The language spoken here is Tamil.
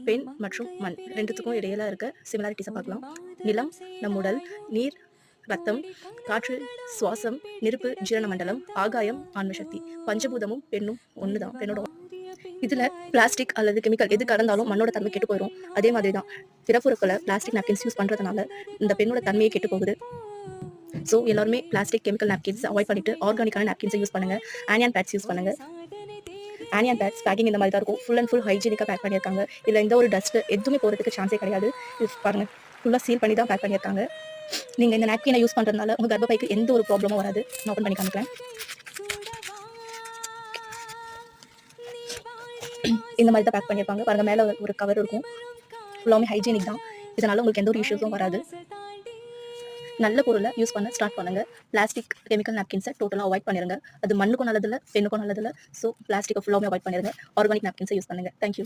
பெண் மற்றும் மண் ரெண்டுத்துக்கும் இடையில இருக்க சிமிலாரிட்டிஸை பார்க்கலாம். நிலம் நம் உடல், நீர் ரத்தம், காற்று சுவாசம், நெருப்பு ஜீரண மண்டலம், ஆகாயம் ஆன்ம சக்தி. பஞ்சபூதமும் பெண்ணும் ஒண்ணுதான். பெண்ணோட இதுல பிளாஸ்டிக் அல்லது கெமிக்கல் எது கலந்தாலும் மண்ணோட தன்மை கெட்டு போயிடும். அதே மாதிரி தான் பிறப்புறுப்புல பிளாஸ்டிக் நாப்கின்ஸ் யூஸ் பண்றதுனால இந்த பெண்ணோட தன்மையை கெட்டு போகுது. ஸோ எல்லாருமே பிளாஸ்டிக் கெமிக்கல் நாப்கின்ஸ் அவாய்ட் பண்ணிட்டு ஆர்கானிக்கான நாப்கின்ஸை யூஸ் பண்ணுங்க. ஆனியன் பேட்ஸ் யூஸ் பண்ணுங்க. ஆனியன் பேட்ஸ் பேக்கிங் இந்த மாதிரி தான் இருக்கும். ஃபுல் அண்ட் ஃபுல் ஹைஜீனிக்காக பேக் பண்ணியிருக்காங்க. இல்லை எந்த ஒரு டஸ்ட் எதுவுமே போகிறதுக்கு சான்ஸே கிடையாது. இது பாருங்க, ஃபுல்லாக சீல் பண்ணி தான் பேக் பண்ணியிருக்காங்க. நீங்கள் இந்த நாப்கினை யூஸ் பண்ணுறதுனால உங்கள் கர்ப்பப்பைக்கு எந்த ஒரு ப்ராப்ளமும் வராது. நான் ஓப்பன் பண்ணி காமிக்கிறேன். இந்த மாதிரி தான் பேக் பண்ணியிருப்பாங்க. பாருங்க, மேலே ஒரு கவர் இருக்கும். ஃபுல்லாமே ஹைஜீனிக் தான். இதனால உங்களுக்கு எந்த ஒரு இஷ்யூஸும் வராது. நல்ல பொருளை யூஸ் பண்ண ஸ்டார்ட் பண்ணுங்க. பிளாஸ்டிக் கெமிக்கல் நாப்கின்ஸை டோட்டலாக அவாய்ட் பண்ணிடுங்க. அது மண்ணுக்கும் நல்லதில்லை, பெண்ணுக்கும் நல்லதில்லை. ஸோ பிளாஸ்டிக்கை ஃபுல்லாமே அவாய்ட் பண்ணிடுங்க. ஆர்கானிக் நாப்கின்ஸை யூஸ் பண்ணுங்க. தேங்க்யூ.